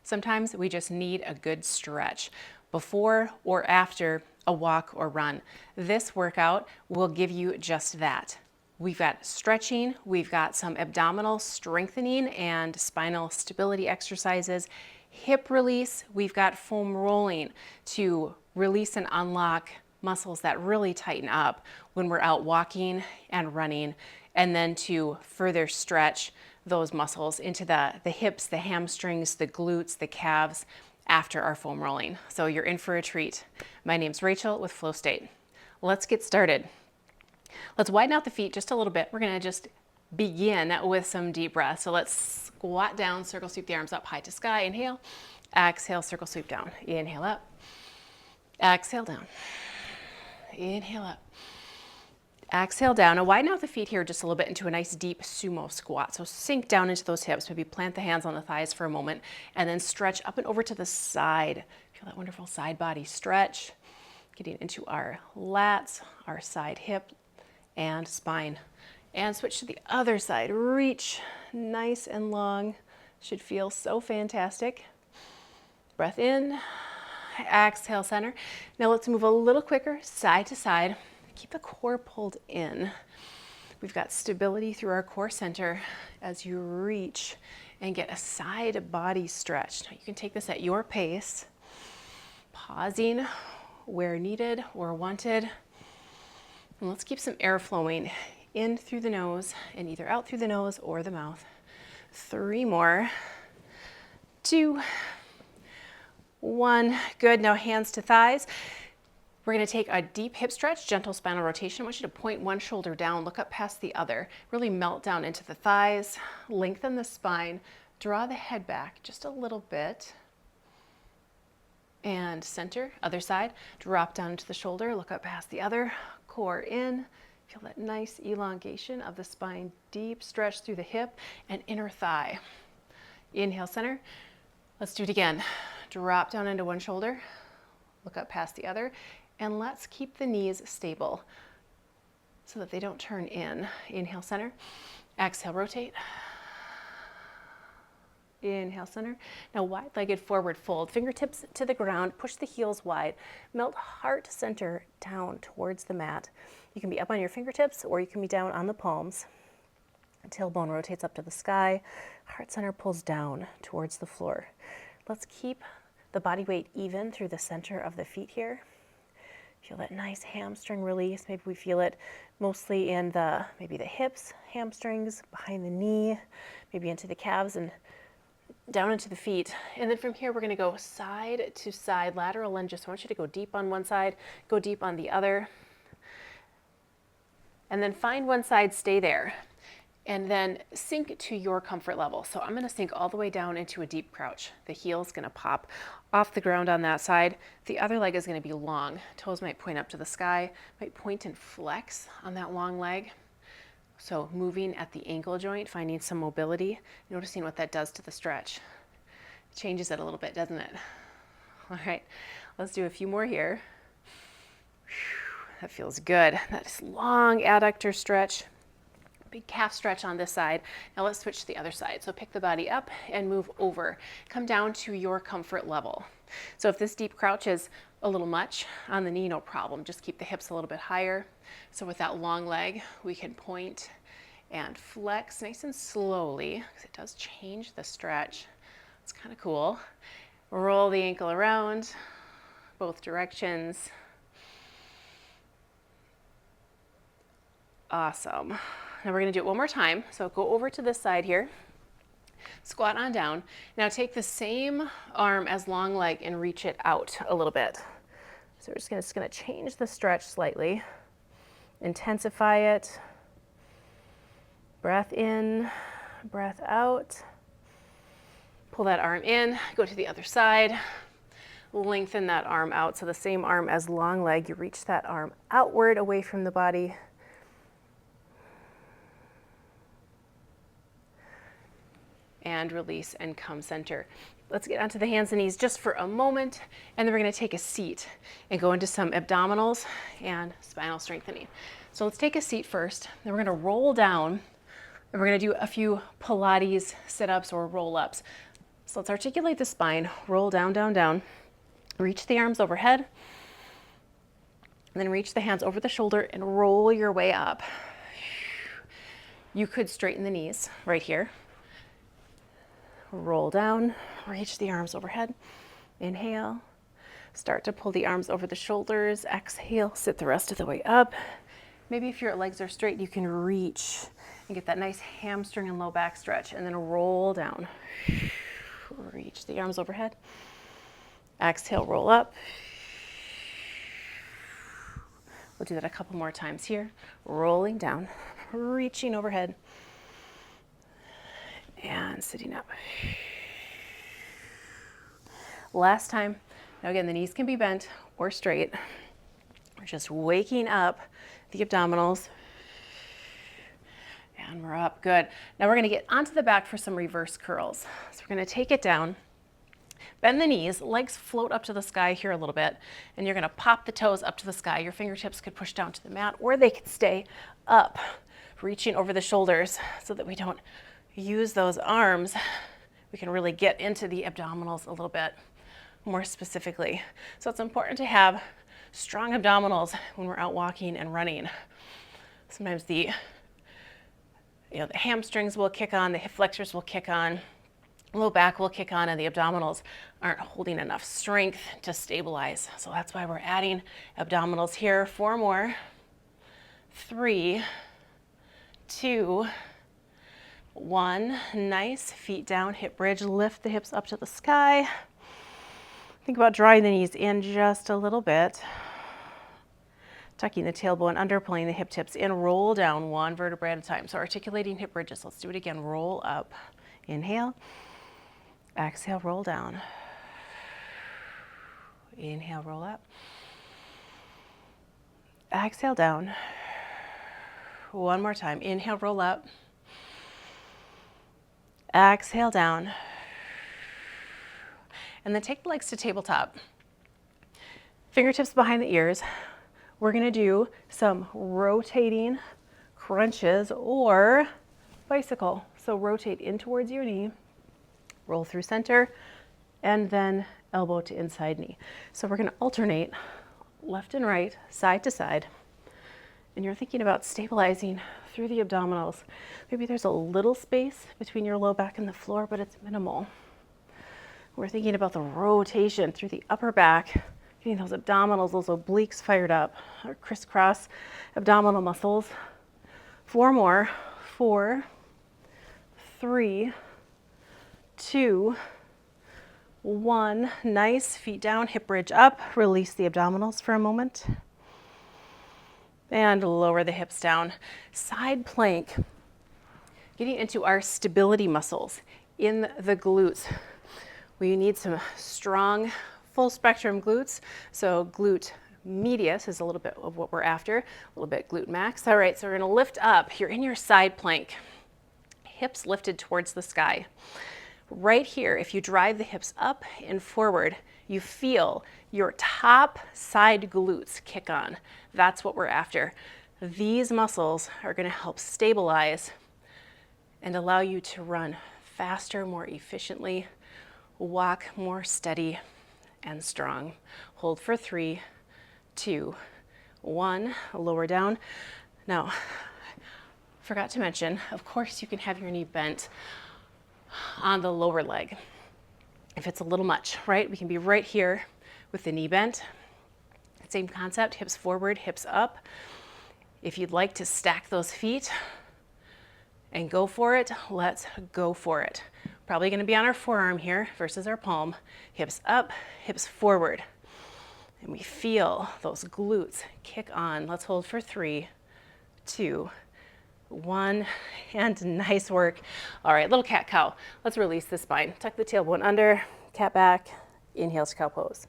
Sometimes we just need a good stretch before or after a walk or run. This workout will give you just that. We've got stretching, we've got some abdominal strengthening and spinal stability exercises, hip release, we've got foam rolling to release and unlock muscles that really tighten up when we're out walking and running, and then to further stretch those muscles into the hips, the hamstrings, the glutes, the calves after our foam rolling. So you're in for a treat. My name's Rachel with Flow State. Let's get started. Let's widen out the feet just a little bit. We're gonna just begin with some deep breaths. So let's squat down, circle sweep the arms up high to sky. Inhale, exhale, circle sweep down. Inhale up, exhale down. Inhale up. Exhale down. Now widen out the feet here just a little bit into a nice deep sumo squat. So sink down into those hips. Maybe plant the hands on the thighs for a moment and then stretch up and over to the side. Feel that wonderful side body stretch. Getting into our lats, our side hip and spine. And switch to the other side. Reach nice and long. Should feel so fantastic. Breath in. Exhale, center. Now let's move a little quicker, side to side. Keep the core pulled in. We've got stability through our core center as you reach and get a side body stretch. Now you can take this at your pace, pausing where needed or wanted. And let's keep some air flowing in through the nose and either out through the nose or the mouth. 3 more. 2, 1. Good. Now hands to thighs. We're going to take a deep hip stretch, gentle spinal rotation. I want you to point one shoulder down, look up past the other. Really melt down into the thighs, lengthen the spine, draw the head back just a little bit. And center, other side. Drop down into the shoulder, look up past the other. Core in. Feel that nice elongation of the spine, deep stretch through the hip and inner thigh. Inhale, center. Let's do it again. Drop down into one shoulder, look up past the other, and let's keep the knees stable so that they don't turn in. Inhale, center. Exhale, rotate. Inhale, center. Now wide-legged forward fold. Fingertips to the ground. Push the heels wide. Melt heart center down towards the mat. You can be up on your fingertips or you can be down on the palms. Tailbone rotates up to the sky. Heart center pulls down towards the floor. Let's keep the body weight even through the center of the feet here. Feel that nice hamstring release. Maybe we feel it mostly in maybe the hips, hamstrings, behind the knee, maybe into the calves and down into the feet. And then from here, we're going to go side to side, lateral lunges. I want you to go deep on one side, go deep on the other. And then find one side, stay there. And then sink to your comfort level. So I'm gonna sink all the way down into a deep crouch. The heel's gonna pop off the ground on that side. The other leg is gonna be long. Toes might point up to the sky, might point and flex on that long leg. So moving at the ankle joint, finding some mobility, noticing what that does to the stretch. It changes it a little bit, doesn't it? All right, let's do a few more here. That feels good. That is long adductor stretch. Big calf stretch on this side. Now let's switch to the other side. So pick the body up and move over. Come down to your comfort level. So if this deep crouch is a little much on the knee, no problem. Just keep the hips a little bit higher. So with that long leg, we can point and flex nice and slowly because it does change the stretch. It's kind of cool. Roll the ankle around, both directions. Awesome. Now we're going to do it one more time. So go over to this side here, squat on down. Now take the same arm as long leg and reach it out a little bit. So we're just going to change the stretch slightly, intensify it. Breath in, breath out. Pull that arm in, go to the other side. Lengthen that arm out. So the same arm as long leg, you reach that arm outward away from the body. And release and come center. Let's get onto the hands and knees just for a moment, and then we're going to take a seat and go into some abdominals and spinal strengthening. So let's take a seat first, then we're going to roll down, and we're going to do a few Pilates sit-ups or roll-ups. So let's articulate the spine, roll down, down, down. Reach the arms overhead, and then reach the hands over the shoulder and roll your way up. You could straighten the knees right here. Roll down, reach the arms overhead. Inhale, start to pull the arms over the shoulders. Exhale, sit the rest of the way up. Maybe if your legs are straight, you can reach and get that nice hamstring and low back stretch, and then roll down. Reach the arms overhead. Exhale, roll up. We'll do that a couple more times here. Rolling down, reaching overhead, and sitting up. Last time. Now again, the knees can be bent or straight. We're just waking up the abdominals. And we're up, good. Now we're gonna get onto the back for some reverse curls. So we're gonna take it down, bend the knees, legs float up to the sky here a little bit, and you're gonna pop the toes up to the sky. Your fingertips could push down to the mat, or they could stay up, reaching over the shoulders so that we don't use those arms. We can really get into the abdominals a little bit more specifically. So it's important to have strong abdominals when we're out walking and running. Sometimes the hamstrings will kick on, the hip flexors will kick on, low back will kick on, and the abdominals aren't holding enough strength to stabilize. So that's why we're adding abdominals here. 4 more. 3, 2, 1. Nice. Feet down, hip bridge. Lift the hips up to the sky. Think about drawing the knees in just a little bit. Tucking the tailbone under, pulling the hip tips in. Roll down 1 vertebrae at a time. So articulating hip bridges. Let's do it again. Roll up. Inhale. Exhale, roll down. Inhale, roll up. Exhale, down. 1 more time. Inhale, roll up. Exhale, down. And then take the legs to tabletop. Fingertips behind the ears. We're gonna do some rotating crunches or bicycle. So rotate in towards your knee, roll through center, and then elbow to inside knee. So we're gonna alternate left and right, side to side. And you're thinking about stabilizing through the abdominals. Maybe there's a little space between your low back and the floor, but it's minimal. We're thinking about the rotation through the upper back, getting those abdominals, those obliques fired up, or crisscross abdominal muscles. 4 more. 4, 3, 2, 1. Nice. Feet down, hip bridge up. Release the abdominals for a moment. And lower the hips down. Side plank. Getting into our stability muscles in the glutes. We need some strong full spectrum glutes. So glute medius is a little bit of what we're after, a little bit glute max. All right, so we're gonna lift up. You're in your side plank. Hips lifted towards the sky. Right here, if you drive the hips up and forward, you feel your top side glutes kick on. That's what we're after. These muscles are gonna help stabilize and allow you to run faster, more efficiently, walk more steady and strong. Hold for 3, 2, 1. Lower down. Now, forgot to mention, of course you can have your knee bent on the lower leg if it's a little much, right? We can be right here with the knee bent. Same concept, hips forward, hips up. If you'd like to stack those feet and go for it, let's go for it. Probably gonna be on our forearm here versus our palm. Hips up, hips forward. And we feel those glutes kick on. Let's hold for 3, 2, 1, and nice work. All right, little cat-cow. Let's release the spine. Tuck the tailbone under, cat back, inhale to cow pose.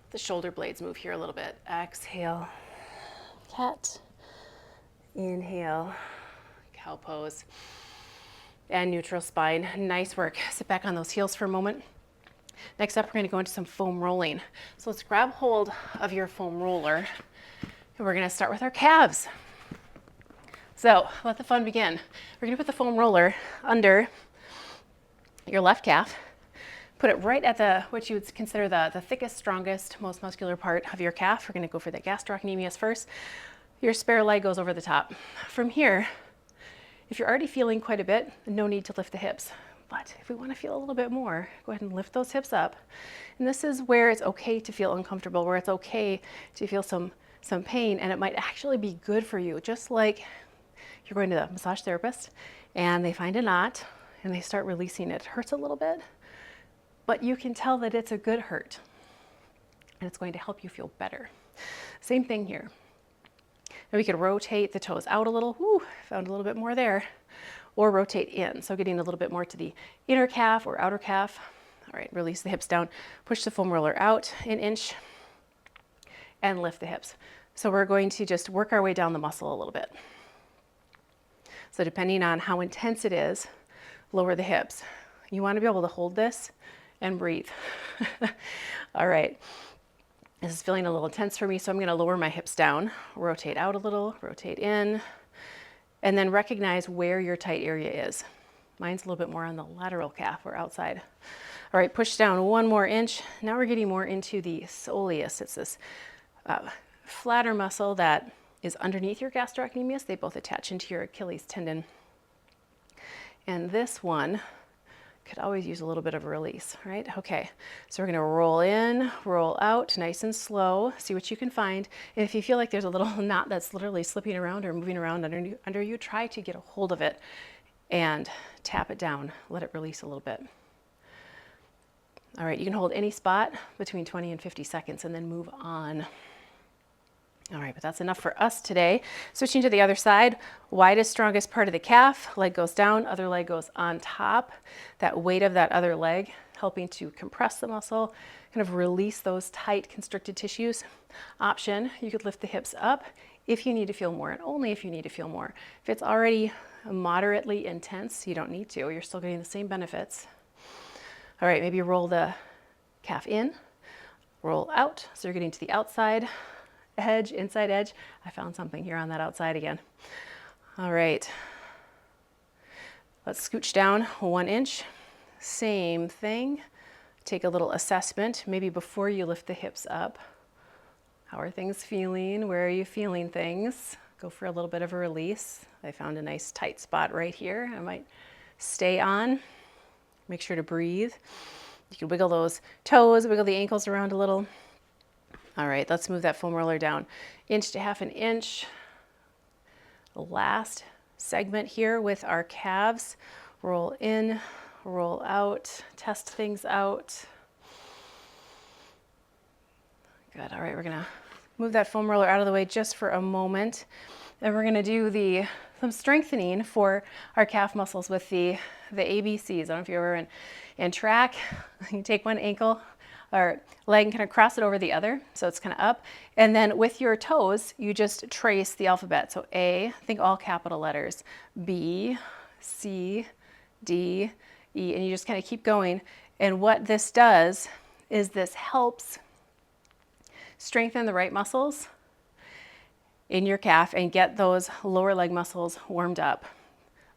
The shoulder blades move here a little bit. Exhale, cat. Inhale, cow pose. And neutral spine. Nice work. Sit back on those heels for a moment. Next up, we're going to go into some foam rolling. So let's grab hold of your foam roller, and we're going to start with our calves. So let the fun begin. We're going to put the foam roller under your left calf, put it right at what you would consider the thickest, strongest, most muscular part of your calf. We're gonna go for the gastrocnemius first. Your spare leg goes over the top. From here, if you're already feeling quite a bit, no need to lift the hips. But if we want to feel a little bit more, go ahead and lift those hips up. And this is where it's okay to feel uncomfortable, where it's okay to feel some pain, and it might actually be good for you. Just like you're going to the massage therapist and they find a knot and they start releasing it. It hurts a little bit, but you can tell that it's a good hurt and it's going to help you feel better. Same thing here. And we could rotate the toes out a little. Woo, found a little bit more there. Or rotate in, so getting a little bit more to the inner calf or outer calf. All right, release the hips down, push the foam roller out an inch, and lift the hips. So we're going to just work our way down the muscle a little bit. So depending on how intense it is, lower the hips. You want to be able to hold this and breathe. All right. This is feeling a little tense for me, so I'm going to lower my hips down, rotate out a little, rotate in, and then recognize where your tight area is. Mine's a little bit more on the lateral calf or outside. All right, push down one more inch. Now we're getting more into the soleus. It's this flatter muscle that is underneath your gastrocnemius. They both attach into your Achilles tendon. And this one could always use a little bit of a release, right? Okay, so we're gonna roll in, roll out, nice and slow, see what you can find. And if you feel like there's a little knot that's literally slipping around or moving around under you, try to get a hold of it and tap it down, let it release a little bit. All right, you can hold any spot between 20 and 50 seconds and then move on. All right, but that's enough for us today. Switching to the other side, widest, strongest part of the calf, leg goes down, other leg goes on top. That weight of that other leg helping to compress the muscle, kind of release those tight constricted tissues. Option, you could lift the hips up if you need to feel more, and only if you need to feel more. If it's already moderately intense, you don't need to. You're still getting the same benefits. All right, maybe roll the calf in, roll out, so you're getting to the outside edge, inside edge. I found something here on that outside again. All right. Let's scooch down 1 inch. Same thing. Take a little assessment, maybe before you lift the hips up. How are things feeling? Where are you feeling things? Go for a little bit of a release. I found a nice tight spot right here. I might stay on. Make sure to breathe. You can wiggle those toes, wiggle the ankles around a little. All right, let's move that foam roller down 1 to 1/2 inch. The last segment here with our calves. Roll in, roll out, test things out. Good, all right, we're gonna move that foam roller out of the way just for a moment. And we're gonna do some strengthening for our calf muscles with the ABCs. I don't know if you're ever in track. You take one ankle or leg and kind of cross it over the other, so it's kind of up. And then with your toes, you just trace the alphabet. So A, think all capital letters, B, C, D, E, and you just kind of keep going. And what this does is this helps strengthen the right muscles in your calf and get those lower leg muscles warmed up.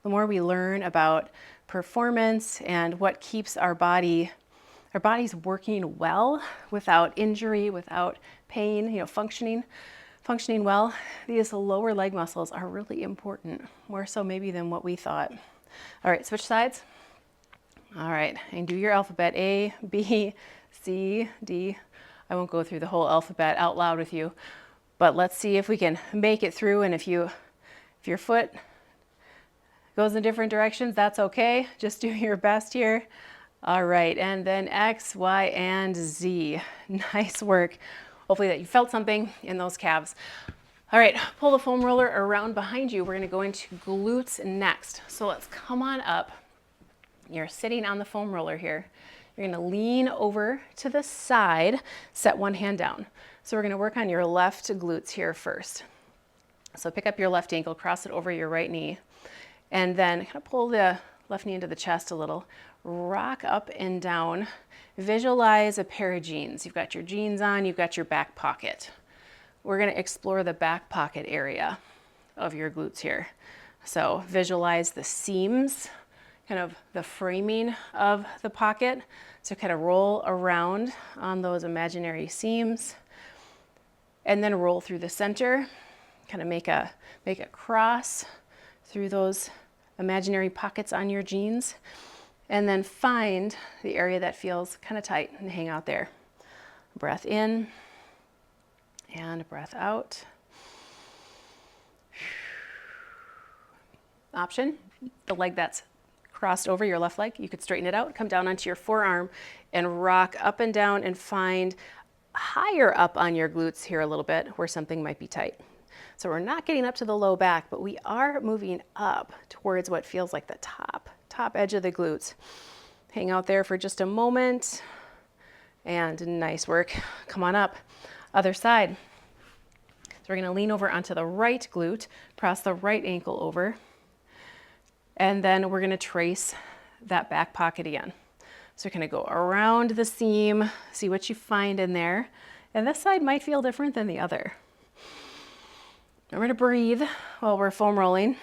The more we learn about performance and what keeps our bodies working well without injury, without pain, functioning well, these lower leg muscles are really important, more so maybe than what we thought. All right, switch sides. All right, and do your alphabet, A, B, C, D. I won't go through the whole alphabet out loud with you, but let's see if we can make it through. And if your foot goes in different directions, that's okay. Just do your best here. All right, and then X, Y, and Z. Nice work. Hopefully that you felt something in those calves. All right, pull the foam roller around behind you. We're gonna go into glutes next. So let's come on up. You're sitting on the foam roller here. You're gonna lean over to the side, set one hand down. So we're gonna work on your left glutes here first. So pick up your left ankle, cross it over your right knee, and then kind of pull the left knee into the chest a little. Rock up and down. Visualize a pair of jeans. You've got your jeans on, you've got your back pocket. We're gonna explore the back pocket area of your glutes here. So visualize the seams kind of the framing of the pocket. So kind of roll around on those imaginary seams and then roll through the center, kind of make a cross through those imaginary pockets on your jeans, and then find the area that feels kind of tight and hang out there. Breath in and breath out. Option, the leg that's crossed over, your left leg, you could straighten it out, come down onto your forearm and rock up and down and find higher up on your glutes here a little bit where something might be tight. So we're not getting up to the low back, but we are moving up towards what feels like the top edge of the glutes. Hang out there for just a moment and nice work. Come on up, other side. So we're gonna lean over onto the right glute, cross the right ankle over, and then we're gonna trace that back pocket again. So we're gonna go around the seam, see what you find in there. And this side might feel different than the other. We're gonna breathe while we're foam rolling.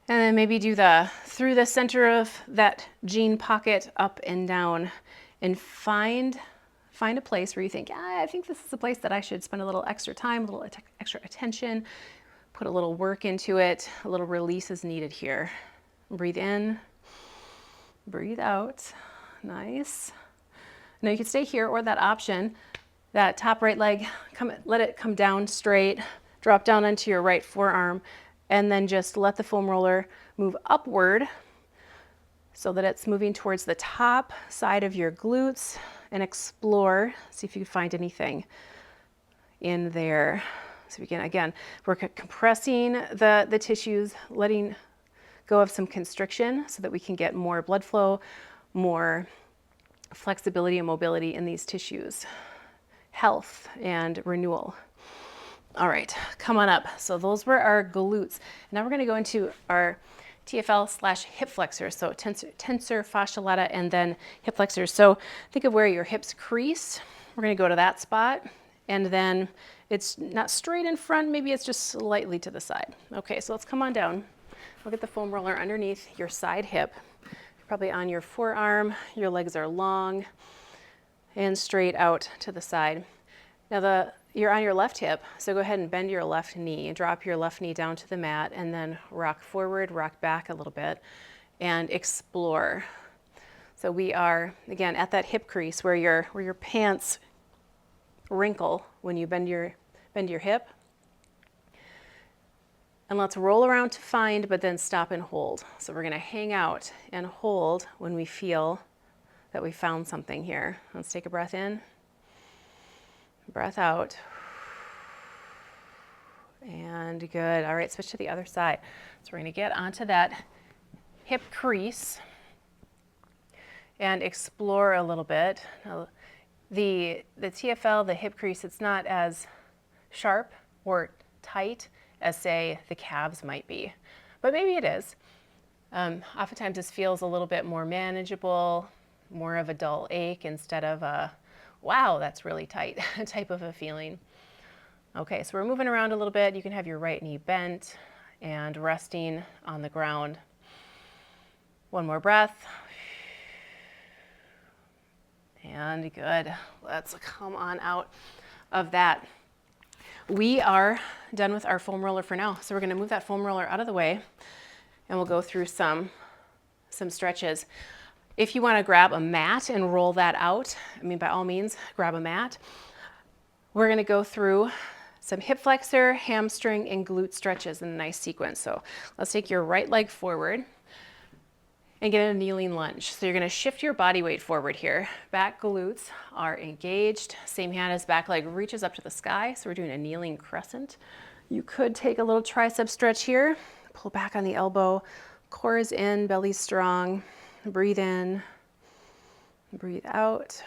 And then maybe do through the center of that jean pocket up and down and find a place where you think, I think this is a place that I should spend a little extra time, a little extra attention, put a little work into it, a little release is needed here. Breathe in, breathe out, nice. Now you can stay here or that option, that top right leg, let it come down straight, drop down onto your right forearm, and then just let the foam roller move upward so that it's moving towards the top side of your glutes and explore, see if you can find anything in there. So we can, again, we're compressing the tissues, letting go of some constriction so that we can get more blood flow, more flexibility and mobility in these tissues, health and renewal. All right, come on up. So those were our glutes. Now we're gonna go into our TFL/hip flexors, so tensor fascia lata and then hip flexors. So think of where your hips crease. We're gonna go to that spot, and then it's not straight in front, maybe it's just slightly to the side. Okay, so let's come on down. Look at the foam roller underneath your side hip. You're probably on your forearm, your legs are long and straight out to the side. Now you're on your left hip, so go ahead and bend your left knee, drop your left knee down to the mat, and then rock forward, rock back a little bit, and explore. So we are, again, at that hip crease where your pants wrinkle when you bend your hip. And let's roll around to find, but then stop and hold. So we're gonna hang out and hold when we feel that we found something here. Let's take a breath in, breath out. And good. All right, switch to the other side. So we're going to get onto that hip crease and explore a little bit. Now, the TFL, the hip crease, it's not as sharp or tight as, say, the calves might be, but maybe it is. Oftentimes this feels a little bit more manageable, more of a dull ache instead of a, wow, that's really tight type of a feeling. Okay, so we're moving around a little bit. You can have your right knee bent and resting on the ground. One more breath. And good. Let's come on out of that. We are done with our foam roller for now. So we're gonna move that foam roller out of the way and we'll go through some stretches. If you wanna grab a mat and roll that out, I mean, by all means, grab a mat. We're gonna go through some hip flexor, hamstring, and glute stretches in a nice sequence. So let's take your right leg forward and get a kneeling lunge. So you're gonna shift your body weight forward here. Back glutes are engaged. Same hand as back leg reaches up to the sky. So we're doing a kneeling crescent. You could take a little tricep stretch here. Pull back on the elbow. Core is in, belly strong. Breathe in, breathe out.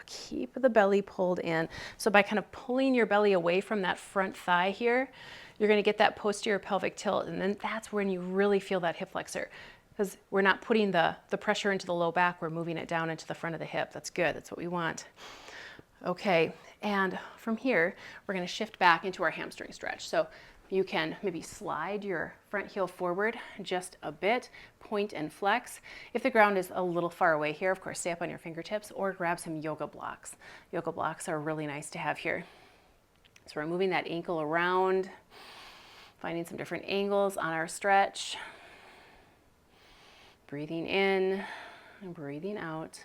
Keep the belly pulled in. So by kind of pulling your belly away from that front thigh here, you're gonna get that posterior pelvic tilt, and then that's when you really feel that hip flexor, because we're not putting the pressure into the low back, we're moving it down into the front of the hip. That's good, that's what we want. Okay, and from here, we're gonna shift back into our hamstring stretch. So You can maybe slide your front heel forward just a bit, point and flex. If the ground is a little far away here, of course, stay up on your fingertips or grab some yoga blocks. Yoga blocks are really nice to have here. So we're moving that ankle around, finding some different angles on our stretch. Breathing in and breathing out.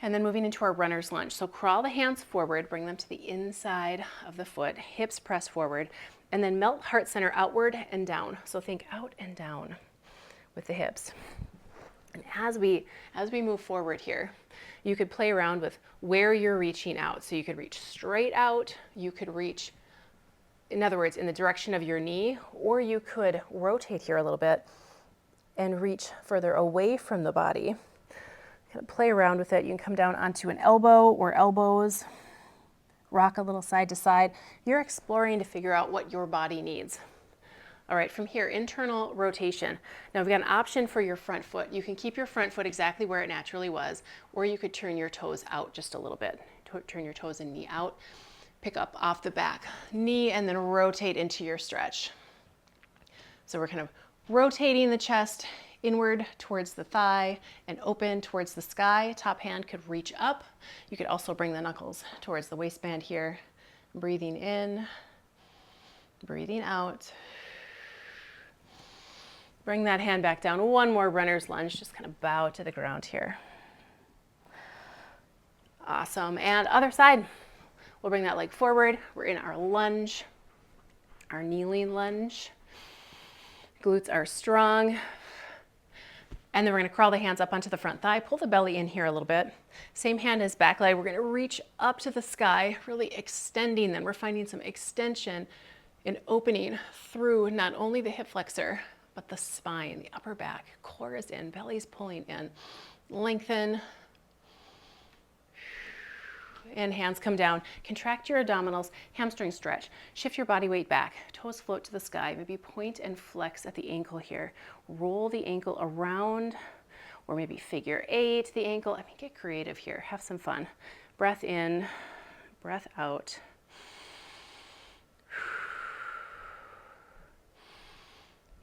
And then moving into our runner's lunge. So crawl the hands forward, bring them to the inside of the foot, hips press forward, and then melt heart center outward and down. So think out and down with the hips. And as we move forward here, you could play around with where you're reaching out. So you could reach straight out, you could reach, in other words, in the direction of your knee, or you could rotate here a little bit and reach further away from the body. Kind of play around with it. You can come down onto an elbow or elbows, rock a little side to side. You're exploring to figure out what your body needs. All right, from here, internal rotation. Now we've got an option for your front foot. You can keep your front foot exactly where it naturally was, or you could turn your toes out just a little bit. Turn your toes and knee out. Pick up off the back knee and then rotate into your stretch. So we're kind of rotating the chest inward towards the thigh and open towards the sky. Top hand could reach up. You could also bring the knuckles towards the waistband here. Breathing in, breathing out. Bring that hand back down. One more runner's lunge. Just kind of bow to the ground here. Awesome. And other side. We'll bring that leg forward. We're in our lunge, our kneeling lunge. Glutes are strong. And then we're going to crawl the hands up onto the front thigh, pull the belly in here a little bit. Same hand as back leg. We're going to reach up to the sky, really extending them. We're finding some extension and opening through not only the hip flexor, but the spine, the upper back. Core is in, belly's pulling in. Lengthen. And hands come down. Contract your abdominals, hamstring stretch. Shift your body weight back. Toes float to the sky. Maybe point and flex at the ankle here. Roll the ankle around, or maybe figure eight the ankle. I mean, get creative here. Have some fun. Breath in, breath out.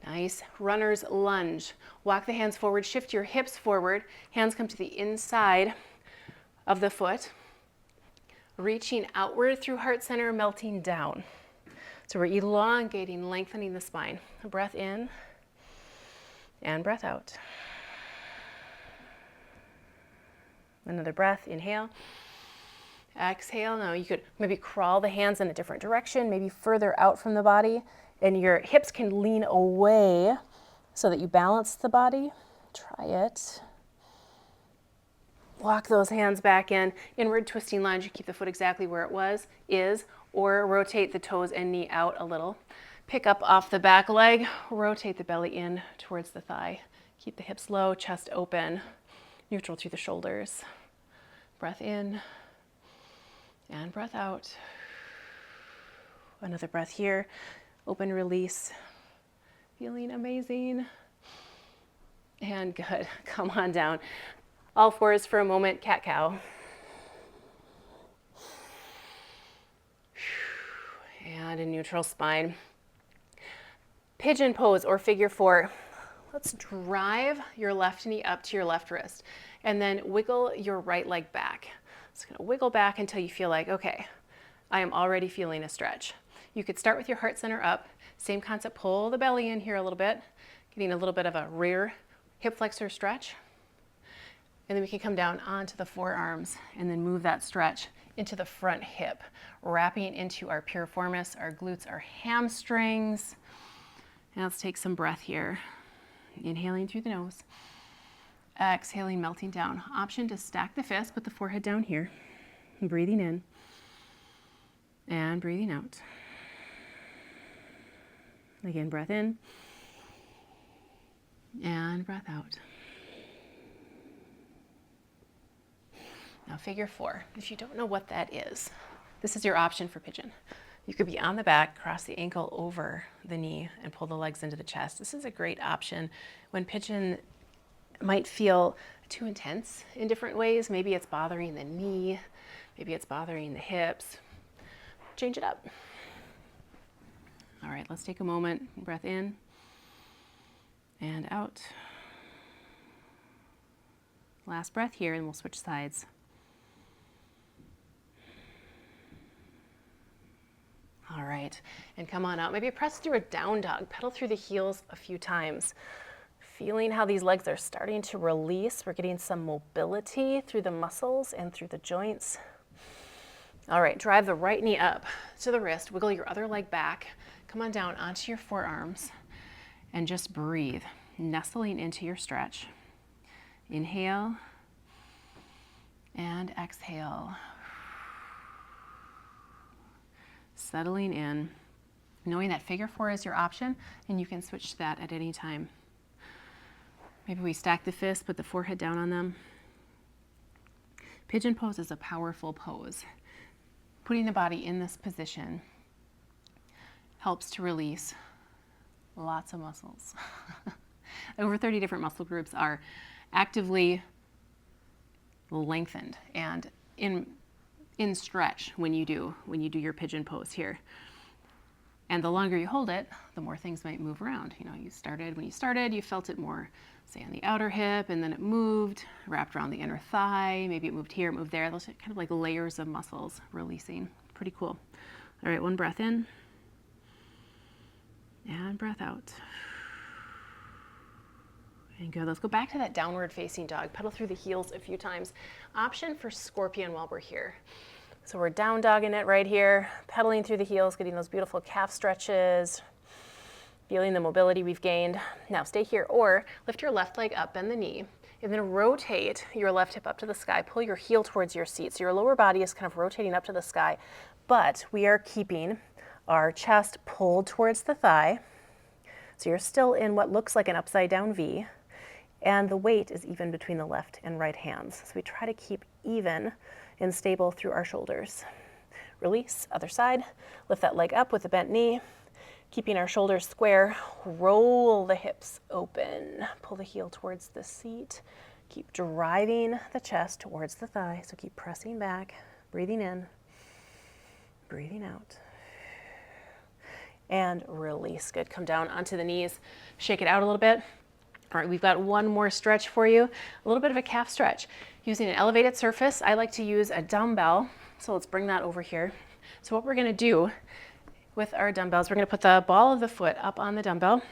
Nice. Runner's lunge. Walk the hands forward. Shift your hips forward. Hands come to the inside of the foot. Reaching outward through heart center, melting down. So we're elongating, lengthening the spine. Breath in and breath out. Another breath, inhale. Exhale. Now you could maybe crawl the hands in a different direction, maybe further out from the body, and your hips can lean away so that you balance the body. Try it. Walk those hands back in. Inward twisting lunge. You keep the foot exactly where it is, or rotate the toes and knee out a little. Pick up off the back leg. Rotate the belly in towards the thigh. Keep the hips low, chest open. Neutral through the shoulders. Breath in and breath out. Another breath here. Open, release. Feeling amazing. And good. Come on down. All fours for a moment, cat-cow. And a neutral spine. Pigeon pose or figure four. Let's drive your left knee up to your left wrist and then wiggle your right leg back. It's going to wiggle back until you feel like, okay, I am already feeling a stretch. You could start with your heart center up. Same concept, pull the belly in here a little bit, getting a little bit of a rear hip flexor stretch. And then we can come down onto the forearms and then move that stretch into the front hip, wrapping into our piriformis, our glutes, our hamstrings. Now let's take some breath here. Inhaling through the nose. Exhaling, melting down. Option to stack the fist, put the forehead down here. Breathing in and breathing out. Again, breath in and breath out. Now figure four. If you don't know what that is, this is your option for pigeon. You could be on the back, cross the ankle over the knee, and pull the legs into the chest. This is a great option when pigeon might feel too intense in different ways. Maybe it's bothering the knee, maybe it's bothering the hips. Change it up. All right, let's take a moment. Breath in and out. Last breath here, and we'll switch sides. All right, and come on out. Maybe press through a down dog. Pedal through the heels a few times. Feeling how these legs are starting to release. We're getting some mobility through the muscles and through the joints. All right, drive the right knee up to the wrist. Wiggle your other leg back. Come on down onto your forearms and just breathe, nestling into your stretch. Inhale and exhale. Settling in, knowing that figure four is your option, and you can switch that at any time. Maybe we stack the fists, put the forehead down on them. Pigeon pose is a powerful pose. Putting the body in this position helps to release lots of muscles. Over 30 different muscle groups are actively lengthened and in stretch when you do your pigeon pose here. And the longer you hold it, the more things might move around. You know, when you started, you felt it more, say, on the outer hip, and then it moved, wrapped around the inner thigh. Maybe it moved here, it moved there. Those are kind of like layers of muscles releasing. Pretty cool. All right, one breath in and breath out. And good. Let's go back to that downward facing dog. Pedal through the heels a few times. Option for scorpion while we're here. So we're down dogging it right here, pedaling through the heels, getting those beautiful calf stretches, feeling the mobility we've gained. Now stay here, or lift your left leg up, bend the knee, and then rotate your left hip up to the sky. Pull your heel towards your seat. So your lower body is kind of rotating up to the sky, but we are keeping our chest pulled towards the thigh. So you're still in what looks like an upside down V, and the weight is even between the left and right hands. So we try to keep even and stable through our shoulders. Release, other side. Lift that leg up with a bent knee, keeping our shoulders square. Roll the hips open. Pull the heel towards the seat. Keep driving the chest towards the thigh. So keep pressing back, breathing in, breathing out. And release. Good. Come down onto the knees. Shake it out a little bit. All right, we've got one more stretch for you. A little bit of a calf stretch. Using an elevated surface, I like to use a dumbbell. So let's bring that over here. So what we're gonna do with our dumbbells, we're gonna put the ball of the foot up on the dumbbell,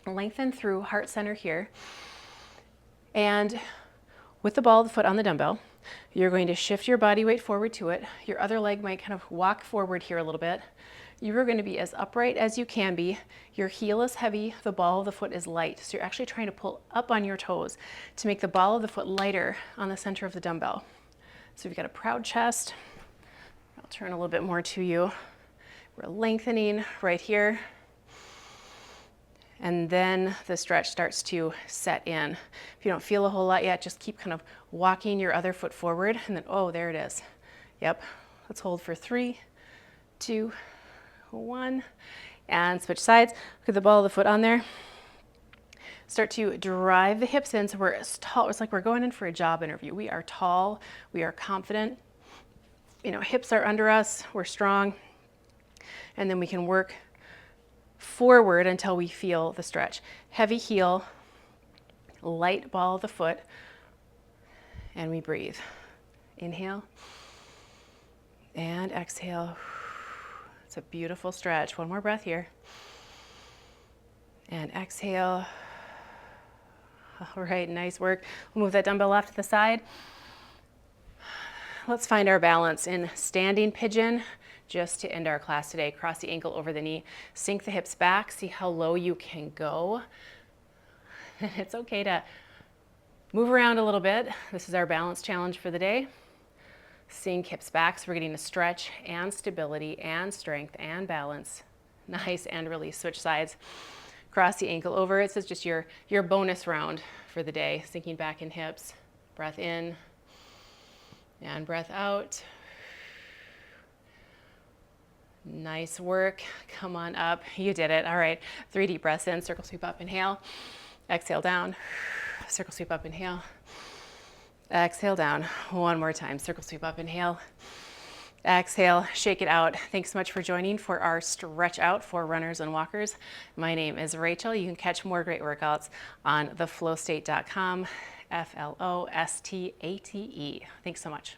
lengthen through heart center here. And with the ball of the foot on the dumbbell, you're going to shift your body weight forward to it. Your other leg might kind of walk forward here a little bit. You are going to be as upright as you can be. Your heel is heavy, the ball of the foot is light. So you're actually trying to pull up on your toes to make the ball of the foot lighter on the center of the dumbbell. So you've got a proud chest. I'll turn a little bit more to you. We're lengthening right here. And then the stretch starts to set in. If you don't feel a whole lot yet, just keep kind of walking your other foot forward, and then, oh, there it is. Yep. Let's hold for 3, 2, 1, and switch sides. Look at the ball of the foot on there. Start to drive the hips in so we're as tall. It's like we're going in for a job interview. We are tall, we are confident. You know, hips are under us, we're strong. And then we can work forward until we feel the stretch. Heavy heel, light ball of the foot, and we breathe. Inhale and exhale. It's a beautiful stretch. One more breath here. And exhale. All right, nice work. We'll move that dumbbell off to the side. Let's find our balance in standing pigeon just to end our class today. Cross the ankle over the knee, sink the hips back, see how low you can go. It's okay to move around a little bit. This is our balance challenge for the day. Sink hips back, so we're getting a stretch and stability and strength and balance. Nice, and release. Switch sides. Cross the ankle over. This is just your bonus round for the day. Sinking back in hips. Breath in and breath out. Nice work. Come on up. You did it. All right. 3 deep breaths in. Circle sweep up. Inhale. Exhale down. Circle sweep up. Inhale. Exhale down. One more time. Circle sweep up. Inhale. Exhale, shake it out. Thanks so much for joining for our stretch out for runners and walkers. My name is Rachel. You can catch more great workouts on theflowstate.com, FLOSTATE. Thanks so much.